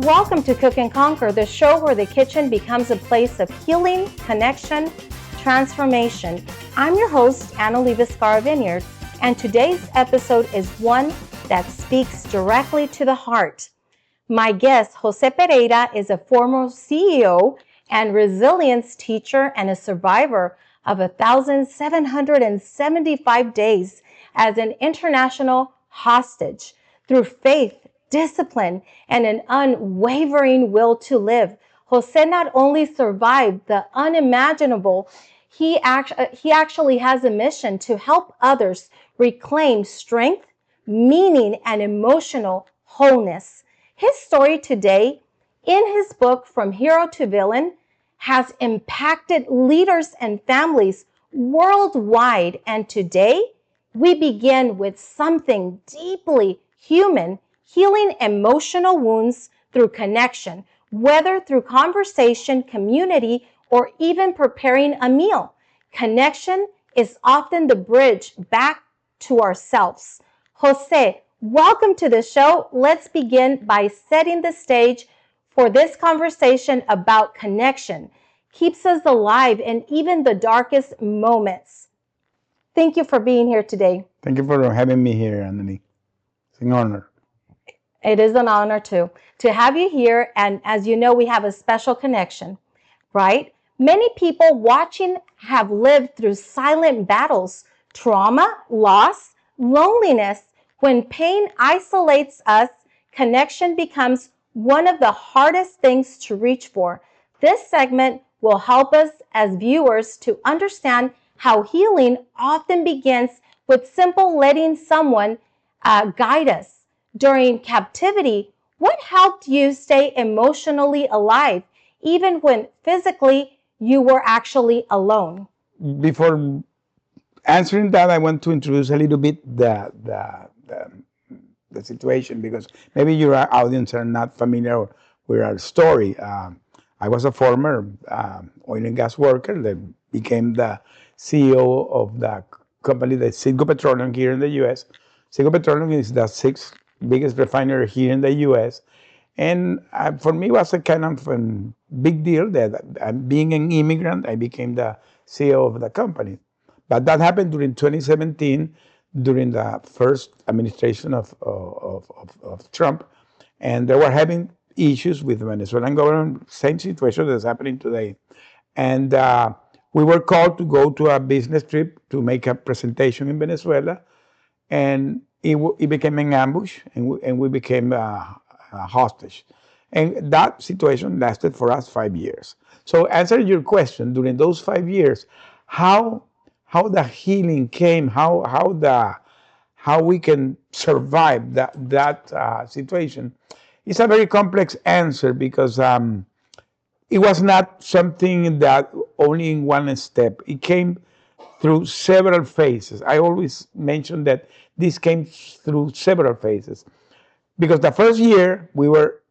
Welcome to Cook and Conquer, the show where the kitchen becomes a place of healing, connection, transformation. I'm your host, Analee Vizcarra Vinyard, and today's episode is one that speaks directly to the heart. My guest, José Pereira, is a former CEO and resilience teacher and a survivor of 1,775 days as an international hostage. Through faith, discipline, and an unwavering will to live, José not only survived the unimaginable, he actually has a mission to help others reclaim strength, meaning, and emotional wholeness. His story today, in his book From Hero to Villain, has impacted leaders and families worldwide. And today, we begin with something deeply human, healing emotional wounds through connection, whether through conversation, community, or even preparing a meal. Connection is often the bridge back to ourselves. José, welcome to the show. Let's begin by setting the stage for this conversation about connection. Keeps us alive in even the darkest moments. Thank you for being here today. Thank you for having me here, Analee. It's an honor. It is an honor to have you here. And as you know, we have a special connection, right? Many people watching have lived through silent battles, trauma, loss, loneliness. When pain isolates us, connection becomes one of the hardest things to reach for. This segment will help us as viewers to understand how healing often begins with simple letting someone guide us. During captivity, what helped you stay emotionally alive, even when physically you were actually alone? Before answering that, I want to introduce a little bit the situation, because maybe your audience are not familiar with our story. I was a former oil and gas worker that became the CEO of the company, the CITGO Petroleum here in the U.S. CITGO Petroleum is the sixth biggest refinery here in the U.S. And for me, it was a kind of a big deal that being an immigrant, I became the CEO of the company. But that happened during 2017, during the first administration of Trump. And they were having issues with the Venezuelan government, same situation that's happening today. And we were called to go to a business trip to make a presentation in Venezuela. And it became an ambush, and we became a hostage. And that situation lasted for us 5 years. So answer your question, during those 5 years, how the healing came, how we can survive that situation. It's a very complex answer, because it was not something that only in one step. It came through several phases. I always mention that this came through several phases. Because the first year, we were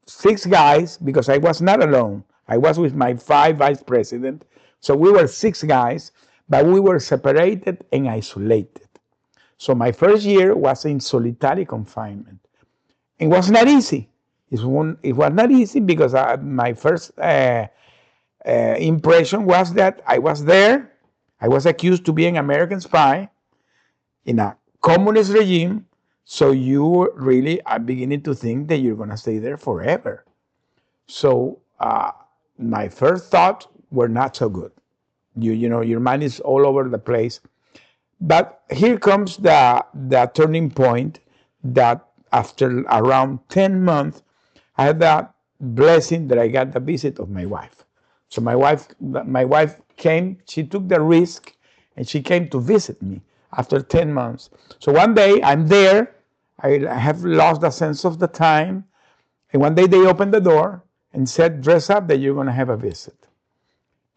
6 guys, because I was not alone. I was with my 5 vice presidents. So we were 6 guys, but we were separated and isolated. So my first year was in solitary confinement. It was not easy. It was not easy because my first impression was that I was there. I was accused to be an American spy in a communist regime. So you really are beginning to think that you're going to stay there forever. So my first thoughts were not so good. You know, your mind is all over the place. But here comes the turning point, that after around 10 months, I had that blessing that I got the visit of my wife. So my wife came, she took the risk, and she came to visit me after 10 months. So one day I'm there, I have lost the sense of the time, and one day they opened the door and said, dress up that you're going to have a visit.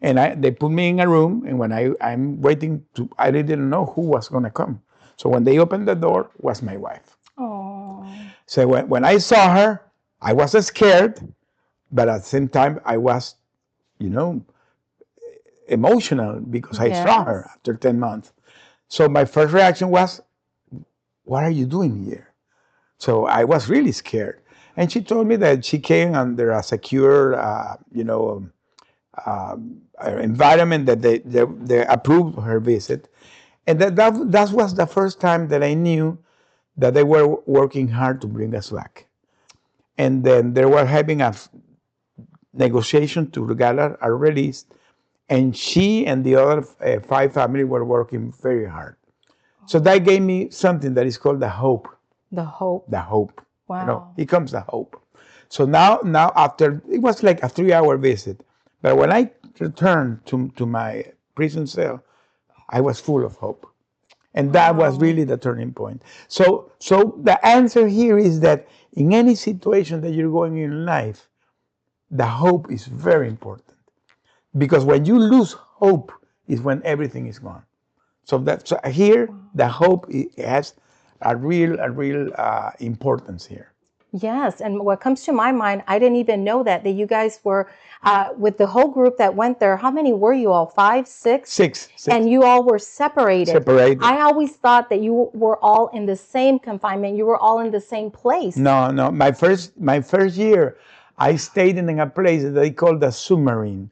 And they put me in a room, and when I'm waiting I didn't know who was going to come. So when they opened the door, was my wife. Oh. So when I saw her, I was scared, but at the same time, I was, emotional, because I saw her after 10 months. So my first reaction was, what are you doing here? So I was really scared. And she told me that she came under a secure, environment, that they approved her visit. And that was the first time that I knew that they were working hard to bring us back. And then they were having a negotiation to get a release. And she and the other 5 families were working very hard. So that gave me something that is called the hope. The hope. The hope. Wow. It comes the hope. So now after, it was like a 3-hour visit. But when I returned to my prison cell, I was full of hope. And that was really the turning point. So the answer here is that in any situation that you're going in life, the hope is very important. Because when you lose hope is when everything is gone. So here, the hope has a real importance here. Yes, and what comes to my mind, I didn't even know that you guys were with the whole group that went there. How many were you all? 5, 6? 6. And you all were separated. I always thought that you were all in the same confinement. You were all in the same place. No. My first year, I stayed in a place that they called the submarine.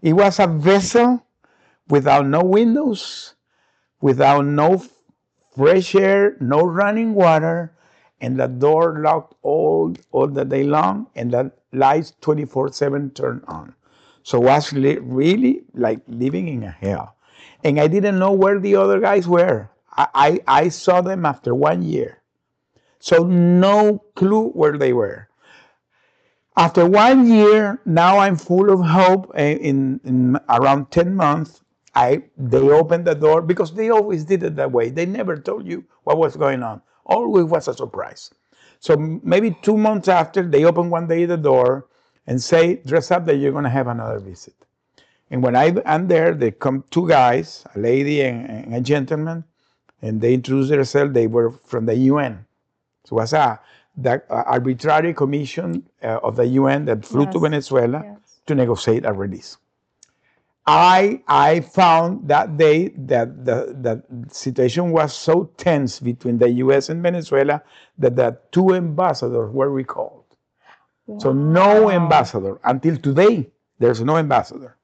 It was a vessel without no windows, without no fresh air, no running water, and the door locked all the day long, and the lights 24/7 turned on. So it was really like living in a hell. And I didn't know where the other guys were. I saw them after 1 year. So no clue where they were. After 1 year, now I'm full of hope. In around 10 months, they opened the door, because they always did it that way. They never told you what was going on. Always was a surprise. So maybe 2 months after, they open one day the door and say, dress up that you're going to have another visit. And when I'm there, they come 2 guys, a lady and a gentleman, and they introduced themselves. They were from the UN. So it was the arbitrary commission of the UN that flew to Venezuela to negotiate a release. I found that day that the situation was so tense between the US and Venezuela that the 2 ambassadors were recalled. Wow. So no ambassador. Until today, there's no ambassador.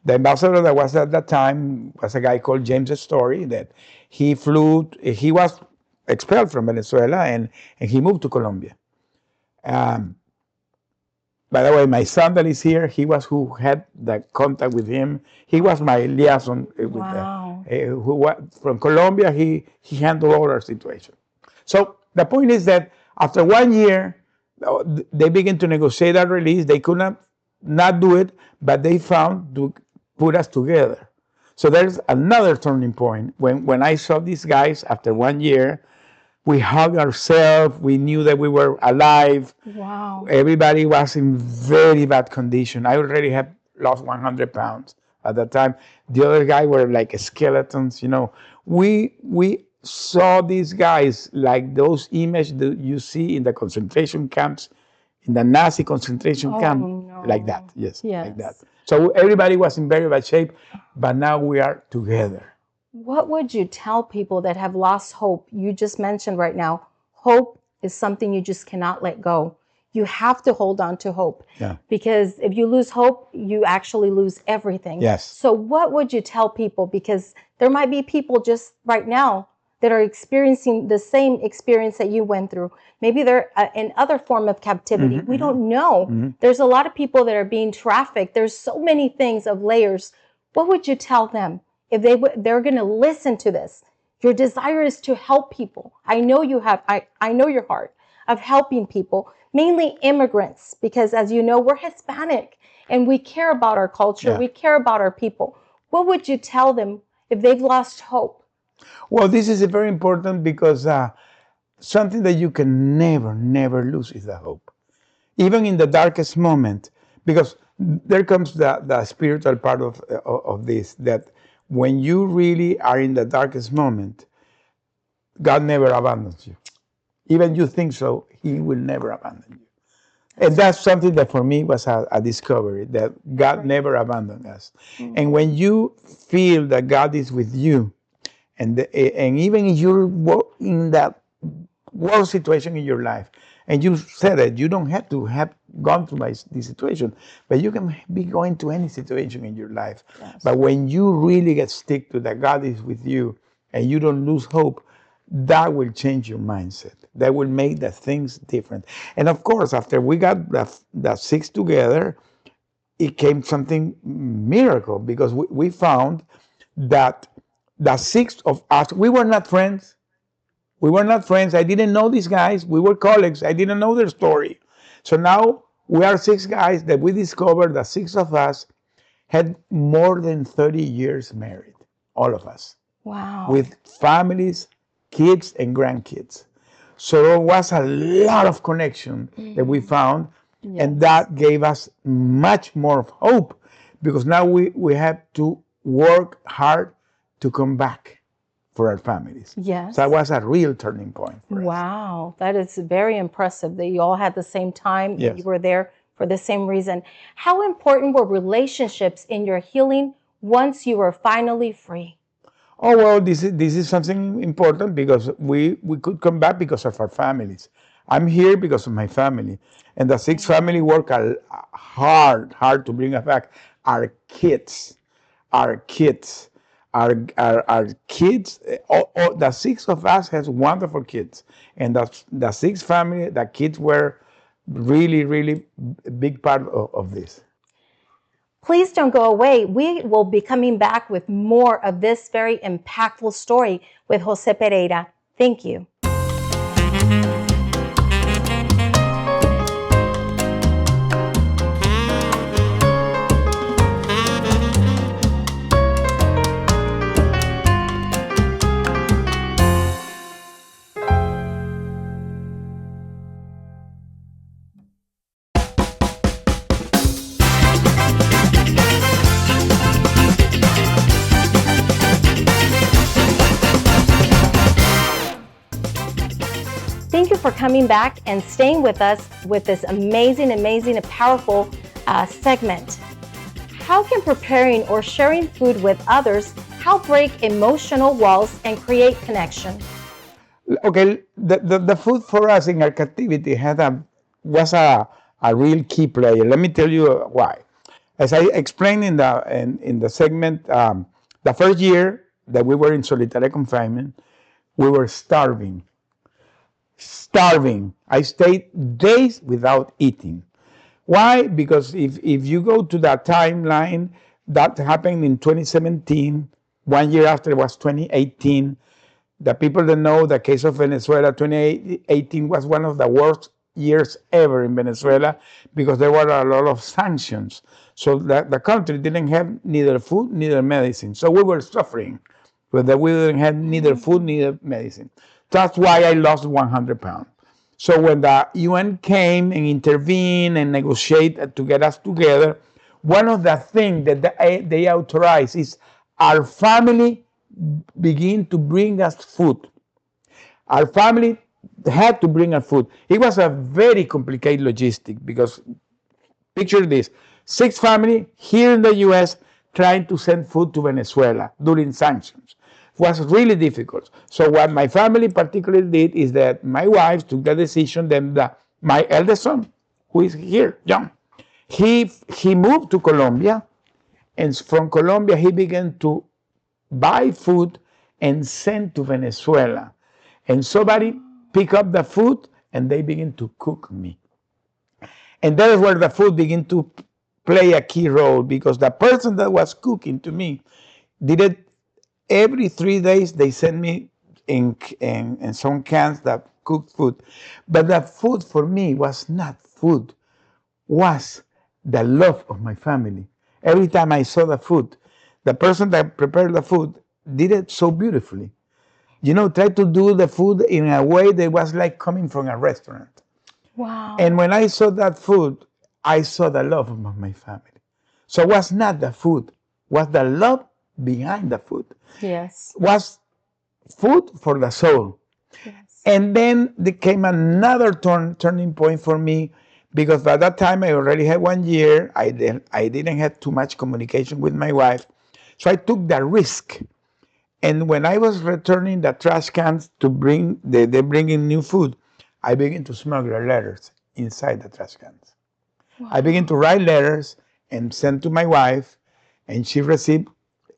The ambassador that was at that time was a guy called James Story, that he was expelled from Venezuela, and he moved to Colombia. By the way, my son that is here, he was who had the contact with him. He was my liaison from Colombia. He handled all our situation. So the point is that after 1 year, they began to negotiate a release. They could not do it, but they found to put us together. So there's another turning point. When I saw these guys after 1 year, we hugged ourselves. We knew that we were alive. Wow. Everybody was in very bad condition. I already had lost 100 pounds at that time. The other guy were like skeletons. We saw these guys like those images that you see in the concentration camps, in the Nazi concentration camp, like that. Yes, like that. So everybody was in very bad shape, but now we are together. What would you tell people that have lost hope? You just mentioned right now, hope is something you just cannot let go. You have to hold on to hope. Yeah. Because if you lose hope, you actually lose everything. Yes. So what would you tell people? Because there might be people just right now that are experiencing the same experience that you went through. Maybe they're in other form of captivity. We don't know. There's a lot of people that are being trafficked. There's so many things of layers. What would you tell them? If they're going to listen to this, your desire is to help people. I know you have, I know your heart of helping people, mainly immigrants, because as you know, we're Hispanic and we care about our culture. Yeah. We care about our people. What would you tell them if they've lost hope? Well, this is very important because something that you can never lose is the hope. Even in the darkest moment, because there comes the spiritual part of this, that when you really are in the darkest moment, God never abandons you. Even you think so, He will never abandon you. And that's something that for me was a discovery, that God never abandoned us. And when you feel that God is with you, and even if you're in that worst situation in your life, And you said it, you don't have to have gone through this situation, but you can be going to any situation in your life. Yes. But when you really get stick to that God is with you and you don't lose hope, that will change your mindset. That will make the things different. And of course, after we got the six together, it came something miracle, because we found that the six of us, we were not friends. We were not friends. I didn't know these guys. We were colleagues. I didn't know their story. So now we are six guys that we discovered that six of us had more than 30 years married, all of us. Wow. With families, kids, and grandkids. So there was a lot of connection that we found, and that gave us much more hope, because now we have to work hard to come back for our families. Yes. So that was a real turning point for us. Wow, that is very impressive that you all had the same time. Yes. You were there for the same reason. How important were relationships in your healing once you were finally free? Oh, well, this is something important, because we could come back because of our families. I'm here because of my family. And the six family work hard to bring us back. Our kids, our kids, our kids, the six of us has wonderful kids. And the six family, the kids were really, really a big part of this. Please don't go away. We will be coming back with more of this very impactful story with José Pereira. Thank you. Thank you for coming back and staying with us with this amazing and powerful segment. How can preparing or sharing food with others help break emotional walls and create connection? Okay, the food for us in our captivity was a real key player. Let me tell you why. As I explained in the segment, the first year that we were in solitary confinement, we were starving. I stayed days without eating. Why? Because if you go to that timeline, that happened in 2017. 1 year after it was 2018. The people that know the case of Venezuela, 2018 was one of the worst years ever in Venezuela, because there were a lot of sanctions. So the country didn't have neither food, neither medicine. So we were suffering, but we didn't have neither food, neither medicine. That's why I lost 100 pounds. So when the UN came and intervened and negotiated to get us together, one of the things that they authorized is our family begin to bring us food. Our family had to bring us food. It was a very complicated logistic, because picture this: six family here in the US trying to send food to Venezuela during sanctions. It was really difficult. So what my family particularly did is that my wife took the decision, then my eldest son, who is here, John, he moved to Colombia, and from Colombia he began to buy food and send to Venezuela. And somebody pick up the food and they begin to cook me. And that is where the food began to play a key role, because the person that was cooking to me did it every 3 days. They sent me in some cans that cooked food. But the food for me was not food, was the love of my family. Every time I saw the food, the person that prepared the food did it so beautifully. Try to do the food in a way that was like coming from a restaurant. Wow. And when I saw that food, I saw the love of my family. So it was not the food, was the love behind the food. Yes. Was food for the soul. Yes. And then there came another turning point for me, because by that time I already had 1 year. I didn't have too much communication with my wife. So I took the risk. And when I was returning the trash cans to bring in new food, I began to smuggle letters inside the trash cans. Wow. I began to write letters and send to my wife, and she received,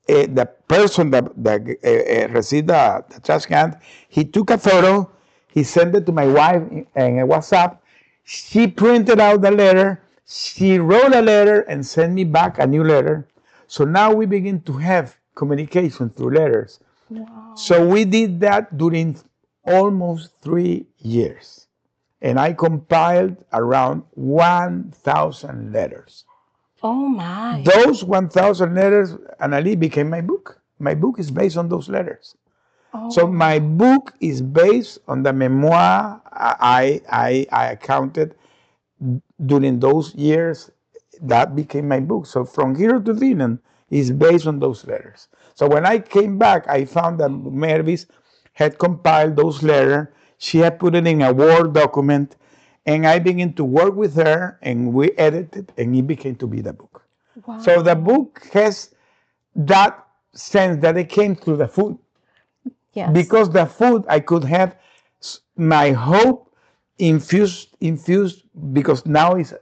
the person that received the trash can, he took a photo, he sent it to my wife in a WhatsApp, she printed out the letter, she wrote a letter and sent me back a new letter. So now we begin to have communication through letters. Wow. So we did that during almost 3 years. And I compiled around 1,000 letters. Oh my. Those 1,000 letters, Analee, became my book. My book is based on those letters. Oh. So my book is based on the memoir I accounted during those years. That became my book. So From Hero to Villain is based on those letters. So when I came back, I found that Mervis had compiled those letters. She had put it in a Word document, and I began to work with her, and we edited, and it became to be the book. Wow. So the book has that sense that it came through the food. Yes. Because the food, I could have my hope infused because now it's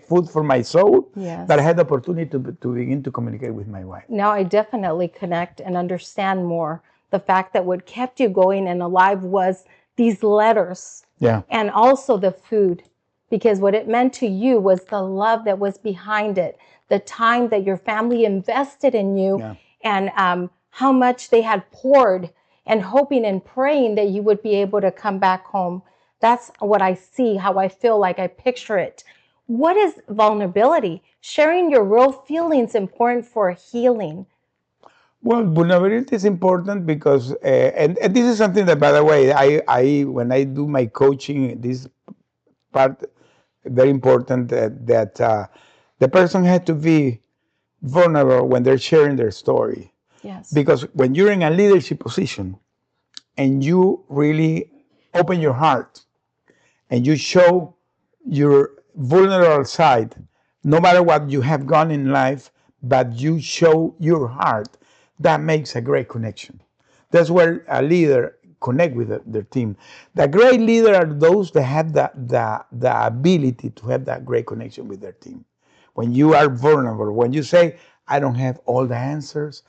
food for my soul. Yes. That I had the opportunity to begin to communicate with my wife. Now I definitely connect and understand more the fact that what kept you going and alive was these letters. Yeah. And also the food, because what it meant to you was the love that was behind it, the time that your family invested in you. Yeah. And how much they had poured, and hoping and praying that you would be able to come back home. That's what I see, how I feel like I picture it. What is vulnerability? Sharing your real feelings important for healing. Well, vulnerability is important because, and this is something that, by the way, I when I do my coaching, this part very important that the person had to be vulnerable when they're sharing their story. Yes. Because when you're in a leadership position and you really open your heart and you show your vulnerable side, no matter what you have gone in life, but you show your heart, that makes a great connection. That's where a leader connect with their team. The great leader are those that have the ability to have that great connection with their team. When you are vulnerable, when you say, I don't have all the answers,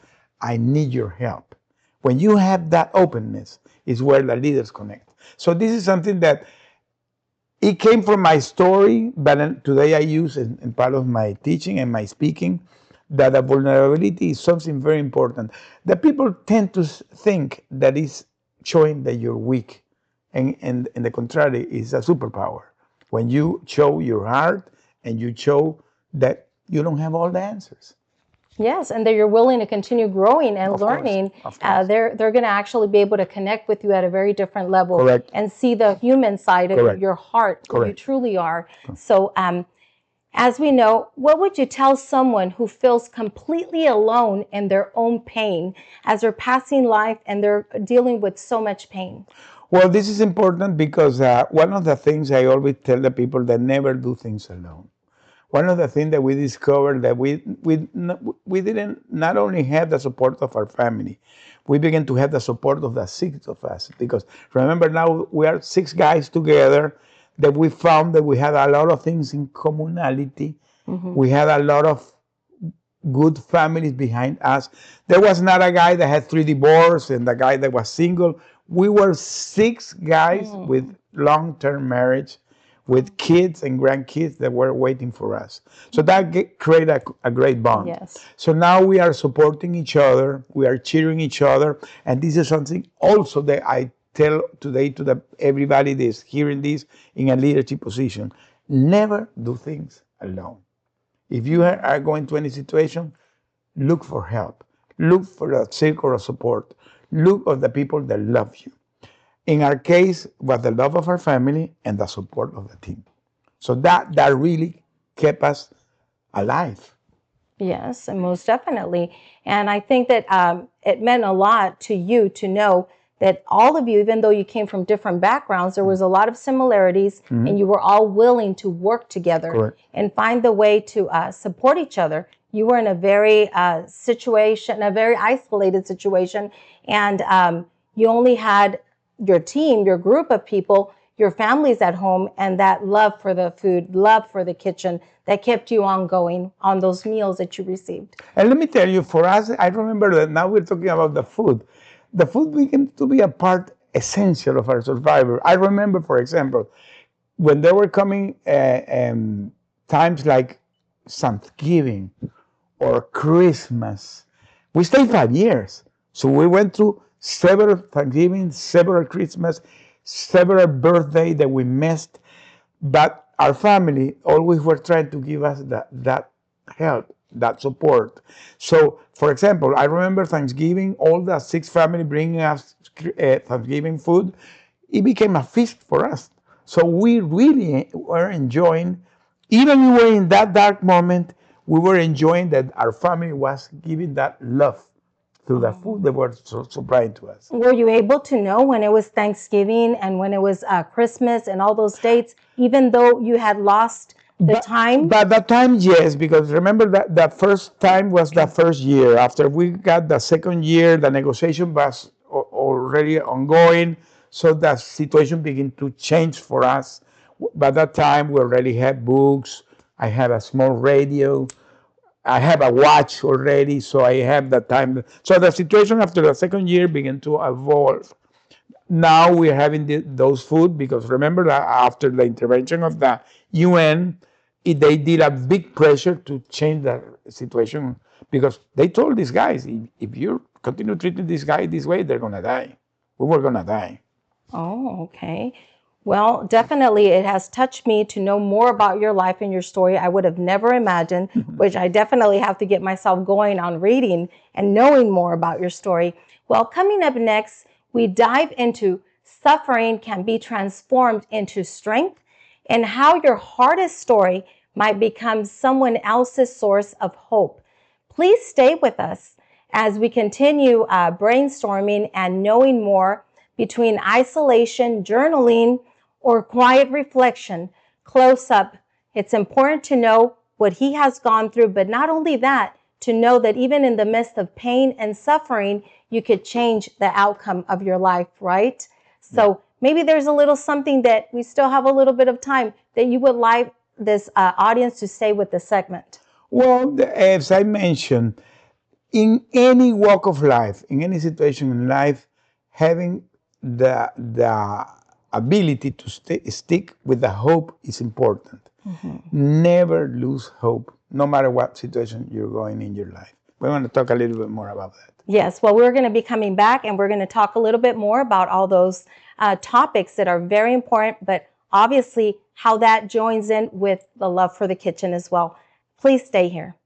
I need your help. When you have that openness is where the leaders connect. So this is something that it came from my story, but today I use in part of my teaching and my speaking that the vulnerability is something very important. The people tend to think that is showing that you're weak, and the contrary is a superpower. When you show your heart and you show that you don't have all the answers. Yes, and that you're willing to continue growing and learning. They're going to actually be able to connect with you at a very different level. Correct. And see the human side of Correct. Your heart, who you truly are. Correct. So as we know, what would you tell someone who feels completely alone in their own pain as they're passing life and they're dealing with so much pain? Well, this is important because one of the things I always tell the people that never do things alone. One of the things that we discovered that we didn't not only have the support of our family, we began to have the support of the 6 of us. Because remember, now we are 6 guys together that we found that we had a lot of things in commonality. Mm-hmm. We had a lot of good families behind us. There was not a guy that had 3 divorces and the guy that was single. We were 6 guys with long-term marriage, with kids and grandkids that were waiting for us. So that created a great bond. Yes. So now we are supporting each other, we are cheering each other, and this is something also that I tell today to everybody that's hearing this in a leadership position. Never do things alone. If you are going to any situation, look for help. Look for a circle of support. Look at the people that love you. In our case, was the love of our family and the support of the team. So that really kept us alive. Yes, and most definitely. And I think that it meant a lot to you to know that all of you, even though you came from different backgrounds, there was a lot of similarities, and you were all willing to work together Correct. And find the way to support each other. You were in a very a very isolated situation, and you only had your team, your group of people. your families at home and that love for the food, love for the kitchen that kept you ongoing on those meals that you received. And let me tell you, for us, I remember that now we're talking about the food. The food became to be a part essential of our survival. I remember, for example, when there were coming times like Thanksgiving or Christmas, we stayed 5 years. So we went through several Thanksgiving, several Christmas, several birthdays that we missed. But our family always were trying to give us that help, that support. So, for example, I remember Thanksgiving, all the 6 family bringing us Thanksgiving food. It became a feast for us. So we really were enjoying, even we were in that dark moment, we were enjoying that our family was giving that love through the food they were supplying to us. Were you able to know when it was Thanksgiving and when it was Christmas and all those dates, even though you had lost the time? But that time, yes, because remember that first time was the first year. After we got the second year, the negotiation was already ongoing. So the situation began to change for us. By that time, we already had books. I had a small radio. I have a watch already, so I have the time. So the situation after the second year began to evolve. Now we're having those food because remember that after the intervention of the UN, they did a big pressure to change the situation because they told these guys, if you continue treating this guy this way, they're going to die. We were going to die. Oh, okay. Well, definitely it has touched me to know more about your life and your story. I would have never imagined, which I definitely have to get myself going on reading and knowing more about your story. Well, coming up next, we dive into suffering can be transformed into strength and how your hardest story might become someone else's source of hope. Please stay with us as we continue brainstorming and knowing more between isolation, journaling, or quiet reflection. Close up, it's important to know what he has gone through, but not only that, to know that even in the midst of pain and suffering, you could change the outcome of your life, right? So maybe there's a little something that we still have a little bit of time that you would like this audience to say with the segment. Well, as I mentioned, in any walk of life, in any situation in life, having the ability to stick with the hope is important. Never lose hope, no matter what situation you're going in your life. We want to talk a little bit more about that. Yes, well, we're going to be coming back and we're going to talk a little bit more about all those topics that are very important, but obviously how that joins in with the love for the kitchen as well. Please stay here.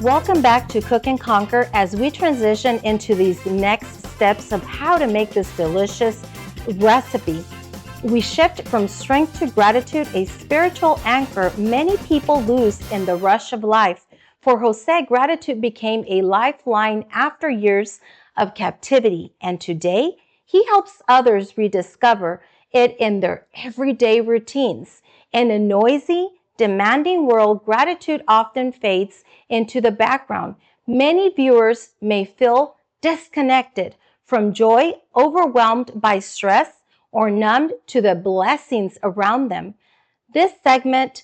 Welcome back to Cook and Conquer as we transition into these next steps of how to make this delicious recipe. We shift from strength to gratitude, a spiritual anchor many people lose in the rush of life. For José, gratitude became a lifeline after years of captivity, and today he helps others rediscover it in their everyday routines. In a noisy, demanding world, gratitude often fades into the background. Many viewers may feel disconnected from joy, overwhelmed by stress, or numbed to the blessings around them. This segment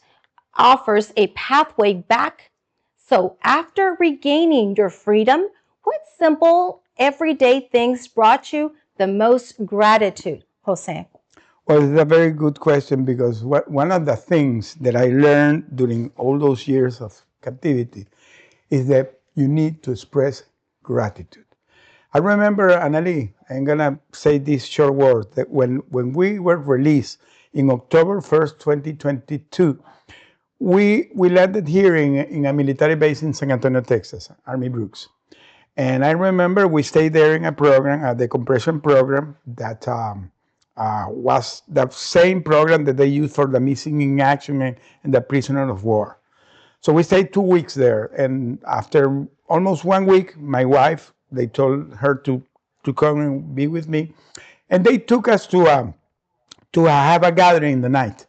offers a pathway back. So after regaining your freedom, what simple everyday things brought you the most gratitude, José? Well, it's a very good question because one of the things that I learned during all those years of captivity is that you need to express gratitude. I remember, Analee, I'm going to say this short word, that when we were released in October 1st, 2022, we landed here in a military base in San Antonio, Texas, Army Brooks. And I remember we stayed there in a program, a decompression program that was the same program that they used for the missing in action and the prisoner of war. So we stayed 2 weeks there, and after almost 1 week, my wife, they told her to come and be with me, and they took us to have a gathering in the night.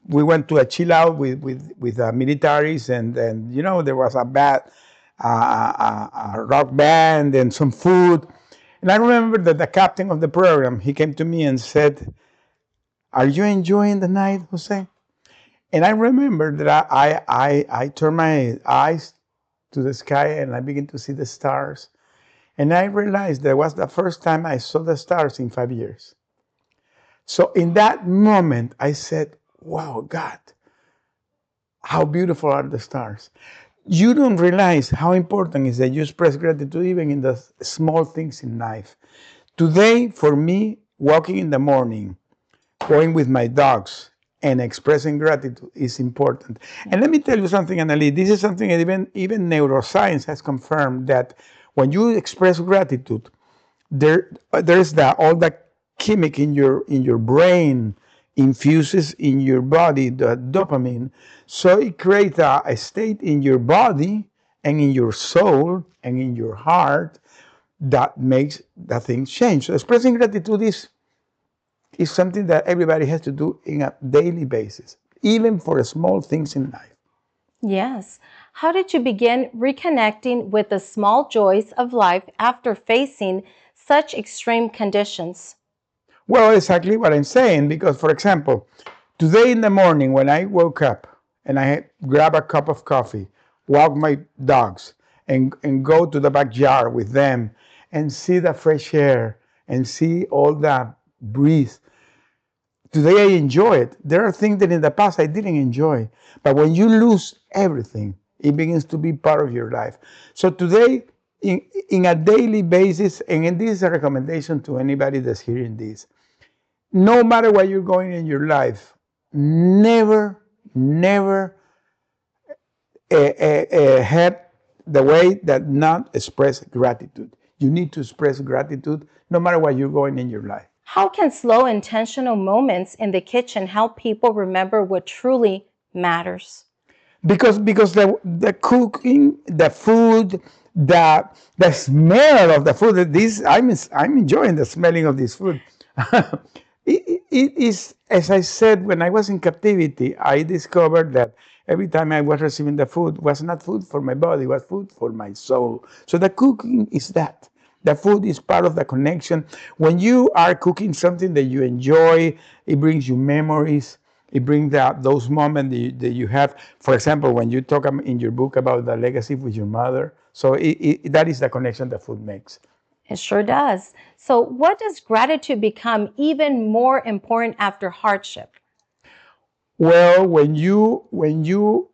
We went to a chill out with militaries, and there was a rock band and some food. And I remember that the captain of the program, he came to me and said, "Are you enjoying the night, Jose?" And I remember that I turned my eyes to the sky and I began to see the stars. And I realized that was the first time I saw the stars in 5 years. So in that moment, I said, wow, God, how beautiful are the stars. You don't realize how important it is that you express gratitude even in the small things in life. Today, for me, walking in the morning, going with my dogs, and expressing gratitude is important. And let me tell you something, Analee. This is something that even neuroscience has confirmed, that when you express gratitude, there's all the chemic in your brain infuses in your body, the dopamine. So it creates a state in your body and in your soul and in your heart that makes the things change. So expressing gratitude is something that everybody has to do in a daily basis, even for small things in life. Yes. How did you begin reconnecting with the small joys of life after facing such extreme conditions? Well, exactly what I'm saying, because, for example, today in the morning when I woke up and I grab a cup of coffee, walk my dogs, and go to the backyard with them and see the fresh air and see all the breeze, today I enjoy it. There are things that in the past I didn't enjoy. But when you lose everything, it begins to be part of your life. So today, in a daily basis, and this is a recommendation to anybody that's hearing this, no matter what you're going in your life, never have the way that not express gratitude. You need to express gratitude no matter what you're going in your life. How can slow, intentional moments in the kitchen help people remember what truly matters? Because the cooking, the food, the smell of the food. This I'm enjoying the smelling of this food. It is, as I said, when I was in captivity, I discovered that every time I was receiving the food was not food for my body, it was food for my soul. So the cooking is that. The food is part of the connection. When you are cooking something that you enjoy, it brings you memories. It brings those moments that you have. For example, when you talk in your book about the legacy with your mother. So that is the connection that food makes. It sure does. So what does gratitude become even more important after hardship? Well, when you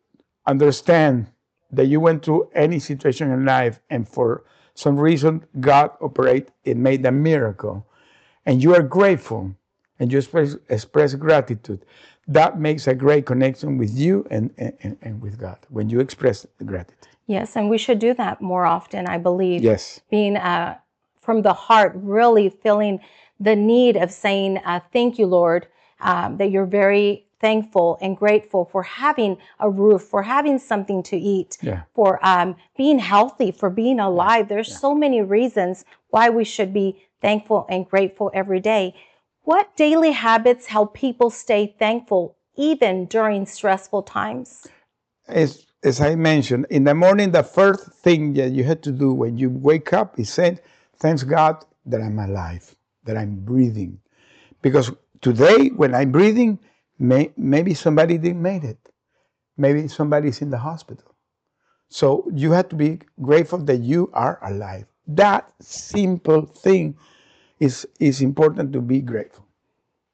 understand that you went through any situation in life and for some reason God operated and made a miracle, and you are grateful and you express gratitude, that makes a great connection with you and with God when you express gratitude. Yes, and we should do that more often, I believe. Yes. Being from the heart, really feeling the need of saying, thank you, Lord, that you're very thankful and grateful for having a roof, for having something to eat, for being healthy, for being alive. There's so many reasons why we should be thankful and grateful every day. What daily habits help people stay thankful even during stressful times? As I mentioned, in the morning, the first thing that you have to do when you wake up is say, thanks God that I'm alive, that I'm breathing. Because today, when I'm breathing, maybe somebody didn't make it. Maybe somebody's in the hospital. So you have to be grateful that you are alive. That simple thing is important to be grateful.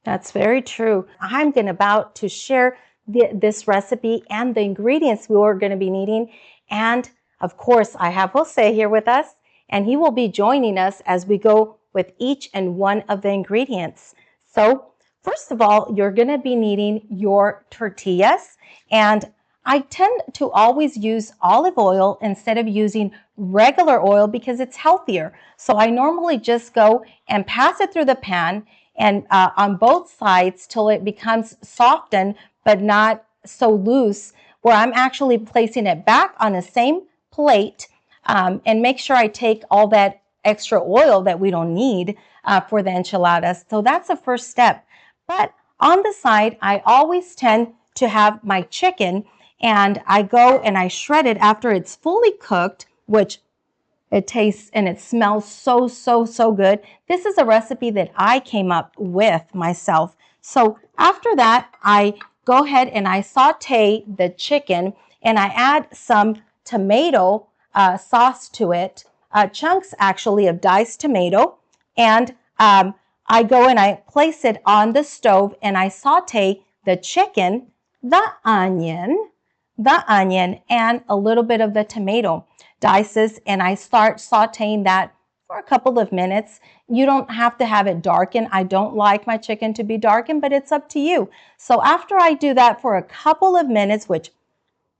That's very true. I'm about to share this recipe and the ingredients we are going to be needing. And of course, I have Jose here with us, and he will be joining us as we go with each and one of the ingredients. So first of all, you're going to be needing your tortillas. And I tend to always use olive oil instead of using regular oil because it's healthier. So I normally just go and pass it through the pan and on both sides till it becomes softened, but not so loose, where I'm actually placing it back on the same plate, and make sure I take all that extra oil that we don't need for the enchiladas. So that's the first step. But on the side, I always tend to have my chicken, and I go and I shred it after it's fully cooked, which it tastes and it smells so good. This is a recipe that I came up with myself. So after that, I go ahead and I saute the chicken, and I add some tomato sauce to it, chunks actually of diced tomato, and I go and I place it on the stove, and I saute the chicken, the onion, and a little bit of the tomato dices, and I start sauteing that for a couple of minutes. You don't have to have it darken. I don't like my chicken to be darkened, but it's up to you. So after I do that for a couple of minutes, which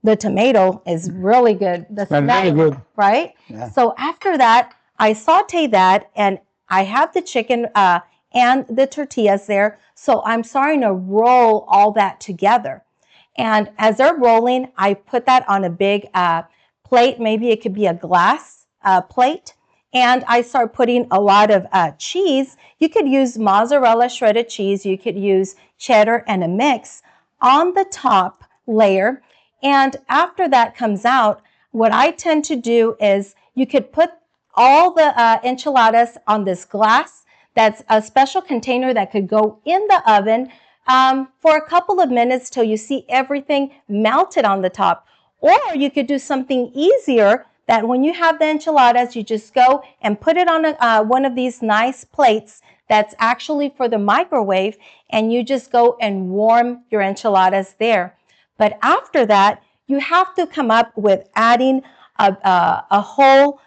the tomato is really good. The smell, really good, right? Yeah. So after that, I saute that, and I have the chicken and the tortillas there. So I'm starting to roll all that together. And as they're rolling, I put that on a big plate. Maybe it could be a glass plate. And I start putting a lot of cheese. You could use mozzarella shredded cheese. You could use cheddar and a mix on the top layer. And after that comes out, what I tend to do is you could put all the enchiladas on this glass. That's a special container that could go in the oven for a couple of minutes till you see everything melted on the top. Or you could do something easier, that when you have the enchiladas, you just go and put it on one of these nice plates that's actually for the microwave, and you just go and warm your enchiladas there. But after that, you have to come up with adding a whole,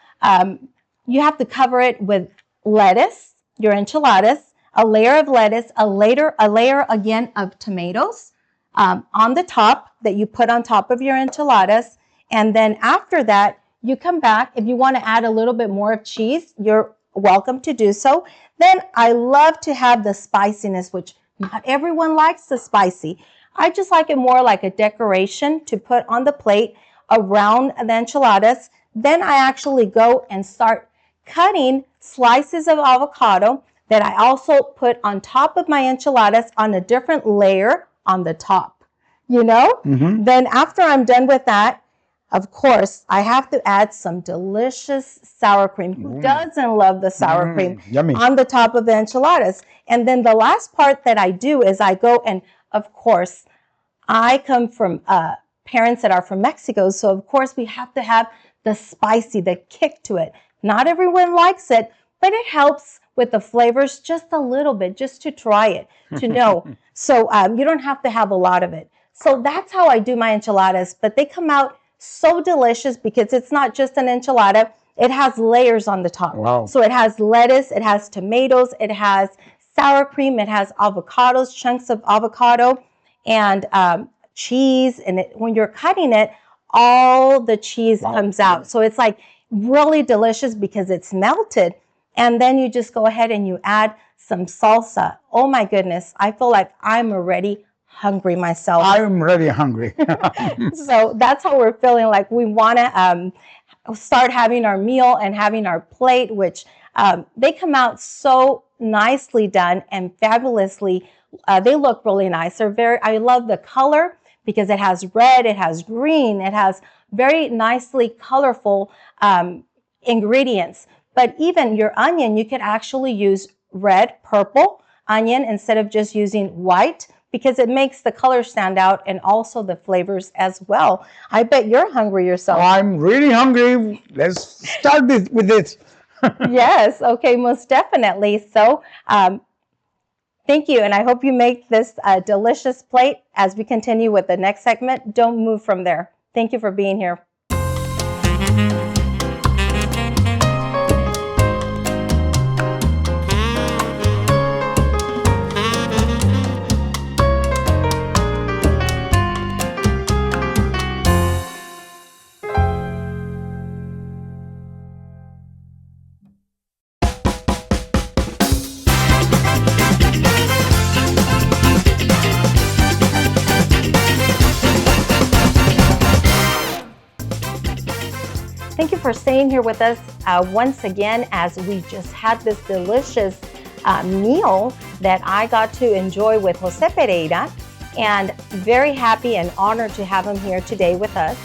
you have to cover it with lettuce, your enchiladas, a layer of lettuce, a layer again of tomatoes on the top that you put on top of your enchiladas. And then after that, you come back. If you want to add a little bit more of cheese, you're welcome to do so. Then I love to have the spiciness, which not everyone likes the spicy. I just like it more like a decoration to put on the plate around the enchiladas. Then I actually go and start cutting slices of avocado that I also put on top of my enchiladas on a different layer on the top, you know? Mm-hmm. Then after I'm done with that, of course, I have to add some delicious sour cream. Who doesn't love the sour cream on the top of the enchiladas? And then the last part that I do is I go and, of course, I come from parents that are from Mexico, so of course we have to have the spicy, the kick to it. Not everyone likes it, but it helps with the flavors just a little bit, just to try it, to know. So you don't have to have a lot of it. So that's how I do my enchiladas, but they come out so delicious because it's not just an enchilada. It has layers on the top. Wow. So it has lettuce, it has tomatoes, it has sour cream, it has avocados, chunks of avocado, and cheese. And when you're cutting it, all the cheese comes out. So it's like really delicious because it's melted. And then you just go ahead and you add some salsa. Oh my goodness, I feel like I'm already hungry myself. I'm already hungry. So that's how we're feeling, like we want to start having our meal and having our plate, which they come out so nicely done and fabulously. They look really nice. I love the color because it has red, it has green, it has very nicely colorful ingredients. But even your onion, you could actually use red, purple onion instead of just using white, because it makes the color stand out and also the flavors as well. I bet you're hungry yourself. I'm really hungry. Let's start with this. Yes, okay, most definitely. So thank you, and I hope you make this a delicious plate as we continue with the next segment. Don't move from there. Thank you for being here. Thank you for staying here with us once again as we just had this delicious meal that I got to enjoy with José Pereira, and very happy and honored to have him here today with us.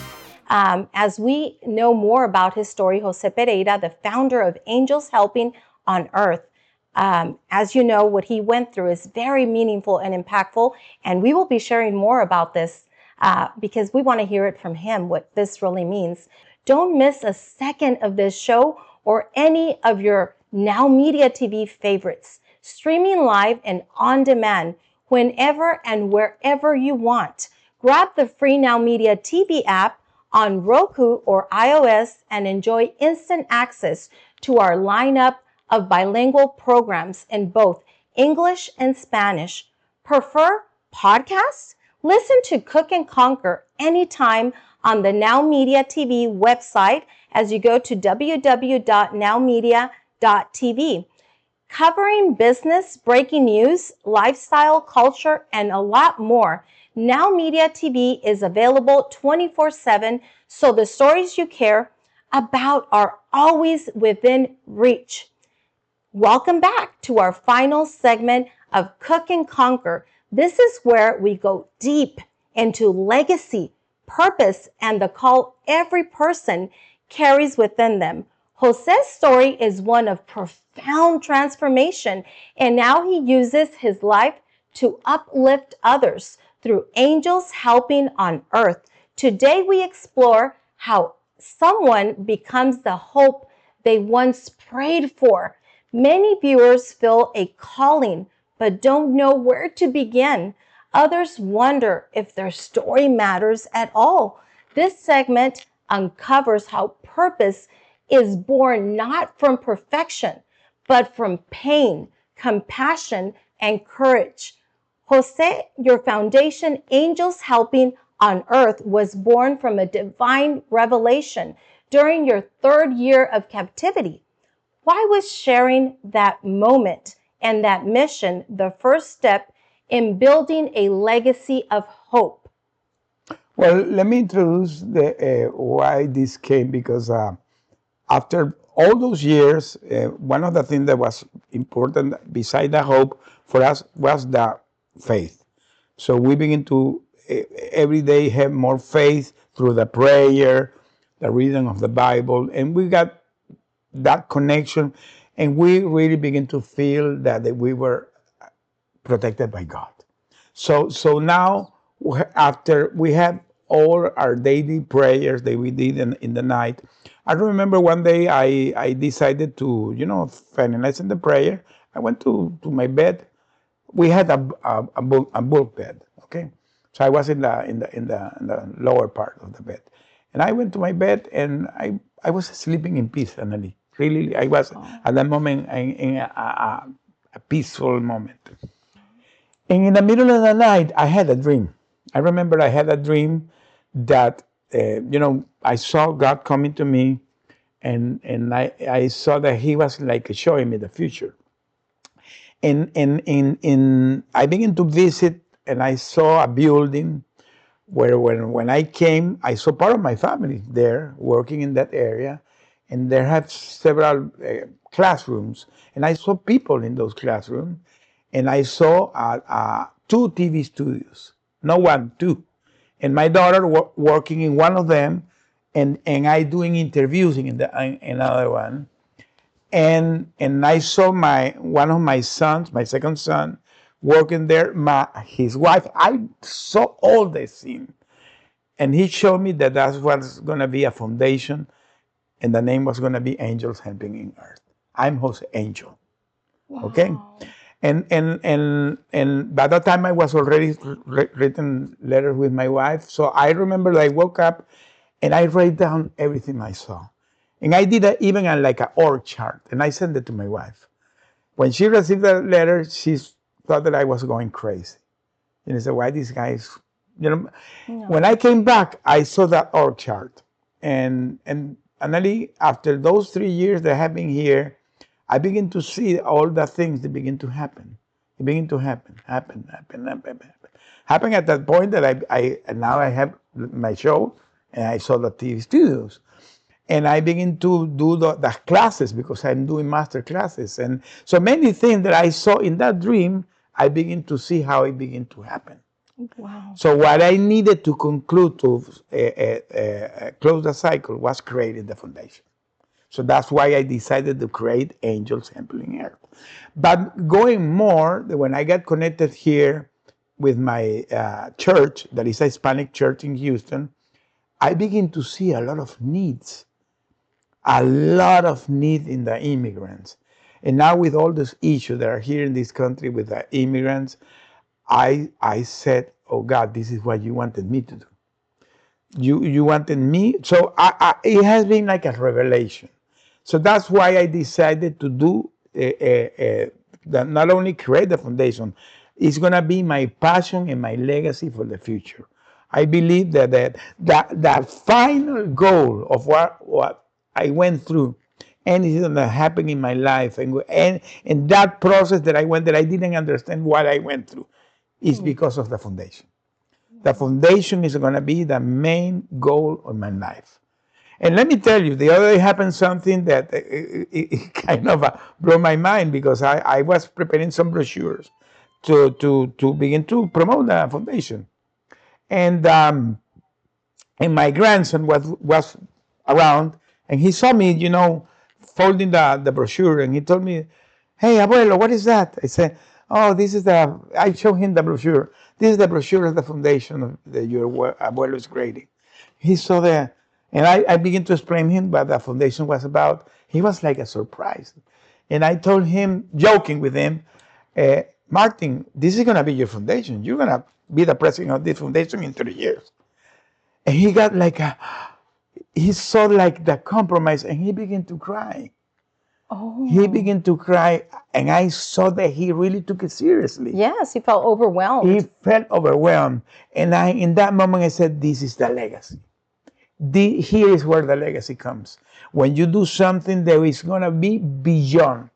As we know more about his story, José Pereira, the founder of Angels Helping on Earth, as you know, what he went through is very meaningful and impactful, and we will be sharing more about this because we want to hear it from him, what this really means. Don't miss a second of this show or any of your NowMedia TV favorites, streaming live and on demand whenever and wherever you want. Grab the free NowMedia TV app on Roku or iOS and enjoy instant access to our lineup of bilingual programs in both English and Spanish. Prefer podcasts? Listen to Cook and Conquer anytime on the NowMedia TV website as you go to www.nowmedia.tv. Covering business, breaking news, lifestyle, culture, and a lot more. NowMedia TV is available 24/7, so the stories you care about are always within reach. Welcome back to our final segment of Cook and Conquer. This is where we go deep into legacy, purpose, and the call every person carries within them. José's story is one of profound transformation, and now he uses his life to uplift others through Angels Helping on Earth. Today we explore how someone becomes the hope they once prayed for. Many viewers feel a calling but don't know where to begin. Others wonder if their story matters at all. This segment uncovers how purpose is born not from perfection, but from pain, compassion, and courage. José, your foundation, Angels Helping on Earth, was born from a divine revelation during your 3rd year of captivity. Why was sharing that moment and that mission the first step in building a legacy of hope? Well, let me introduce why this came, because after all those years, one of the things that was important beside the hope for us was the faith. So we begin to every day have more faith through the prayer, the reading of the Bible, and we got that connection, and we really begin to feel that we were protected by God. So now, after we have all our daily prayers that we did in the night, I remember one day I decided to, finalizing the prayer. I went to my bed. We had a bulk bed, okay. So I was in the lower part of the bed, and I went to my bed and I was sleeping in peace, Analee. Really, I was at that moment in a peaceful moment. And in the middle of the night, I had a dream. I remember I had a dream that, I saw God coming to me, and I saw that He was like showing me the future. And I began to visit, and I saw a building where when I came, I saw part of my family there working in that area, and there have several classrooms, and I saw people in those classrooms, and I saw 2 TV studios, no one, 2, and my daughter working in one of them, and I doing interviews in another one, and I saw one of my sons, my second son, working there, his wife. I saw all the scene, and he showed me that was going to be a foundation, and the name was going to be Angels Helping in Earth. I'm José Angel. Wow. Okay, and by that time I was already written letters with my wife. So I remember I woke up and I wrote down everything I saw, and I did even like an org chart, and I sent it to my wife. When she received the letter, she thought that I was going crazy, and I said, "Why these guys?" No. When I came back, I saw that org chart, and Analee, after those 3 years that I have been here, I begin to see all the things that begin to happen. It begin to happen at that point that I now I have my show, and I saw the TV studios. And I begin to do the classes because I'm doing master classes. And so many things that I saw in that dream, I begin to see how it began to happen. Wow. So what I needed to conclude to close the cycle was creating the foundation. So that's why I decided to create Angels Helping Earth. But going more, when I got connected here with my church, that is a Hispanic church in Houston, I begin to see a lot of needs in the immigrants. And now with all these issues that are here in this country with the immigrants, I said, oh God, this is what you wanted me to do. You wanted me. So it has been like a revelation. So that's why I decided to do not only create the foundation, it's going to be my passion and my legacy for the future. I believe that final goal of what I went through, anything that happened in my life, and that process that I went, that I didn't understand what I went through, is because of the foundation. The foundation is going to be the main goal of my life. And let me tell you, the other day happened something that it kind of blew my mind, because I was preparing some brochures to begin to promote the foundation. And my grandson was around, and he saw me, folding the brochure, and he told me, "Hey, abuelo, what is that?" I said, "Oh, I showed him the brochure. This is the brochure of the foundation that your abuelo is creating." He saw that, and I began to explain him what the foundation was about. He was like a surprise. And I told him, joking with him, "Martin, this is going to be your foundation. You're going to be the president of this foundation in 30 years. And he got he saw like the compromise, and he began to cry. Oh. He began to cry, and I saw that he really took it seriously. Yes, he felt overwhelmed. He felt overwhelmed. And in that moment, I said, this is the legacy. Here is where the legacy comes. When you do something that is going to be beyond.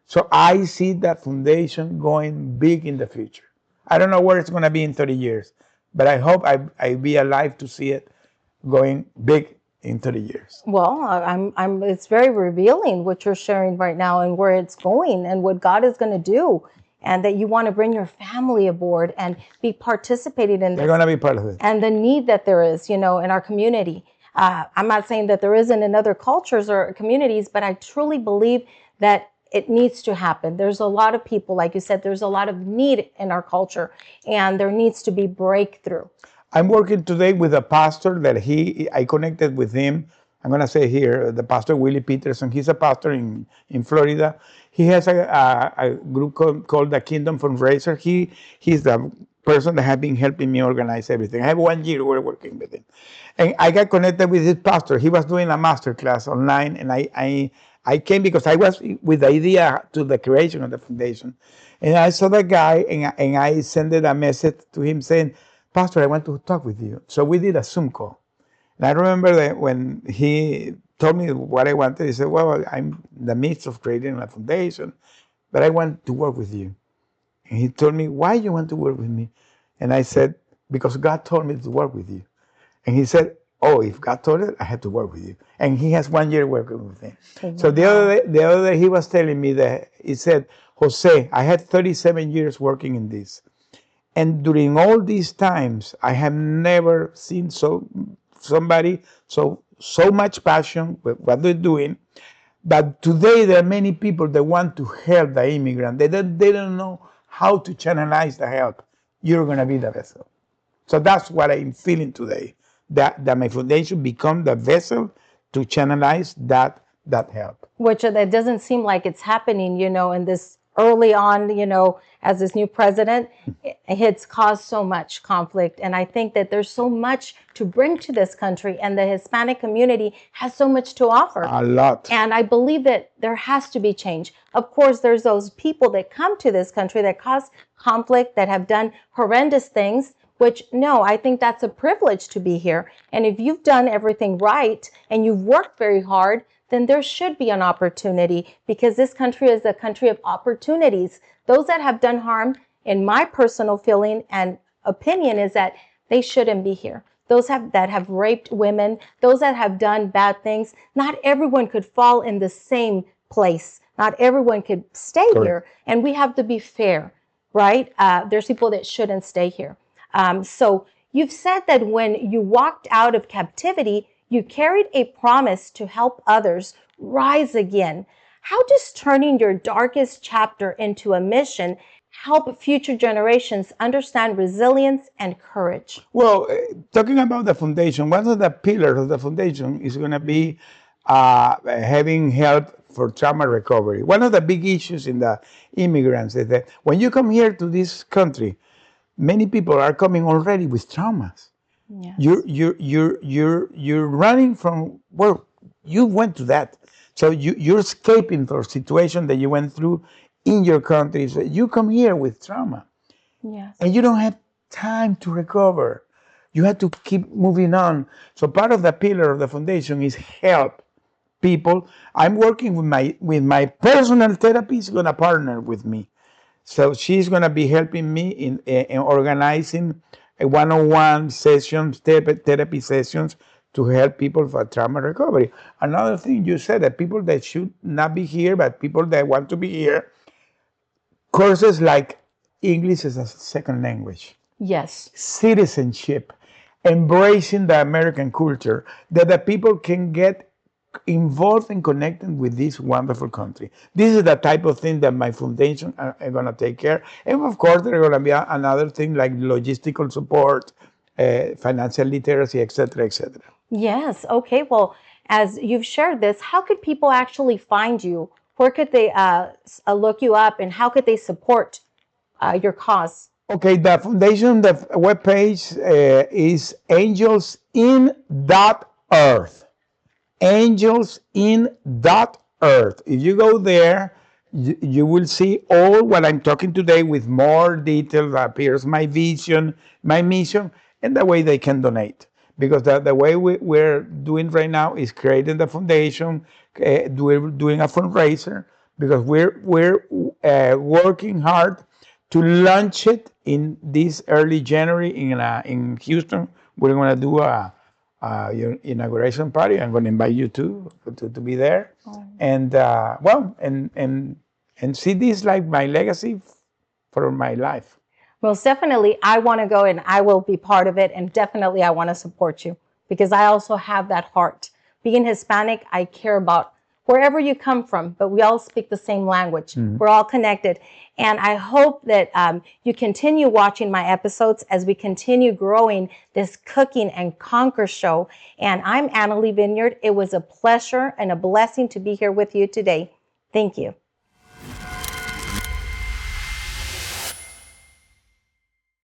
So I see that foundation going big in the future. I don't know where it's going to be in 30 years, but I hope I be alive to see it going big in 30 years. Well, it's very revealing what you're sharing right now and where it's going and what God is going to do, and that you want to bring your family aboard and be participating in this. They're going to be part of it. And the need that there is, in our community. I'm not saying that there isn't in other cultures or communities, but I truly believe that it needs to happen. There's a lot of people, like you said, there's a lot of need in our culture, and there needs to be breakthrough. I'm working today with a pastor that I connected with him. I'm going to say here, the pastor Willie Peterson. He's a pastor in Florida. He has a group called the Kingdom Fundraiser. He's the person that has been helping me organize everything. I have 1 year we're working with him. And I got connected with his pastor. He was doing a master class online, and I came because I was with the idea to the creation of the foundation. And I saw the guy, and I sent a message to him saying, "Pastor, I want to talk with you." So we did a Zoom call. And I remember that when he told me what I wanted, he said, "Well, I'm in the midst of creating a foundation, but I want to work with you." And he told me, "Why you want to work with me?" And I said, "Because God told me to work with you." And he said, "Oh, if God told it, I have to work with you." And he has 1 year working with him. Wow. So the other day he was telling me that, he said, "Jose, I had 37 years working in this. And during all these times, I have never seen somebody so much passion with what they're doing. But today there are many people that want to help the immigrant. They don't know how to channelize the help. You're going to be the vessel." So that's what I'm feeling today, that my foundation become the vessel to channelize that help. Which it doesn't seem like it's happening, in this early on, as this new president. It's caused so much conflict. And I think that there's so much to bring to this country, and the Hispanic community has so much to offer. A lot. And I believe that there has to be change. Of course, there's those people that come to this country that cause conflict, that have done horrendous things, which, no, I think that's a privilege to be here. And if you've done everything right and you've worked very hard, then there should be an opportunity, because this country is a country of opportunities. Those that have done harm, in my personal feeling and opinion, is that they shouldn't be here. those that have raped women, those that have done bad things. Not everyone could fall in the same place. Not everyone could stay here, and we have to be fair, right? There's people that shouldn't stay here. So you've said that when you walked out of captivity, you carried a promise to help others rise again. How does turning your darkest chapter into a mission help future generations understand resilience and courage? Well, talking about the foundation, one of the pillars of the foundation is going to be having help for trauma recovery. One of the big issues in the immigrants is that when you come here to this country, many people are coming already with traumas. Yes. You're running from, well, you went to that. So you're escaping the situation that you went through in your country. So you come here with trauma. Yes. And you don't have time to recover. You have to keep moving on. So part of the pillar of the foundation is help people. I'm working with my personal therapist is going to partner with me. So she's going to be helping me in organizing a one-on-one sessions, therapy sessions to help people for trauma recovery. Another thing you said, that people that should not be here, but people that want to be here, courses like English as a second language. Yes. Citizenship, embracing the American culture, that the people can get involved and connected with this wonderful country. This is the type of thing that my foundation are going to take care. And of course, there are going to be another thing like logistical support, financial literacy, etc., etc. Yes. Okay. Well, as you've shared this, how could people actually find you? Where could they look you up, and how could they support your cause? Okay, the foundation, the webpage is angelsin.earth. Angelsin.earth. If you go there, you will see all what I'm talking today with more detail. Appears my vision, my mission, and the way they can donate. Because the way we're doing right now is creating the foundation, doing a fundraiser, because we're working hard to launch it in this early January in Houston. We're going to do your inauguration party. I'm going to invite you to be there, and and see this like my legacy for my life. Most definitely, I want to go and I will be part of it, and definitely I want to support you because I also have that heart. Being Hispanic, I care about wherever you come from, but we all speak the same language. We're all connected. And I hope that you continue watching my episodes as we continue growing this Cooking and Conquer show. And I'm Analee Vinyard. It was a pleasure and a blessing to be here with you today. Thank you.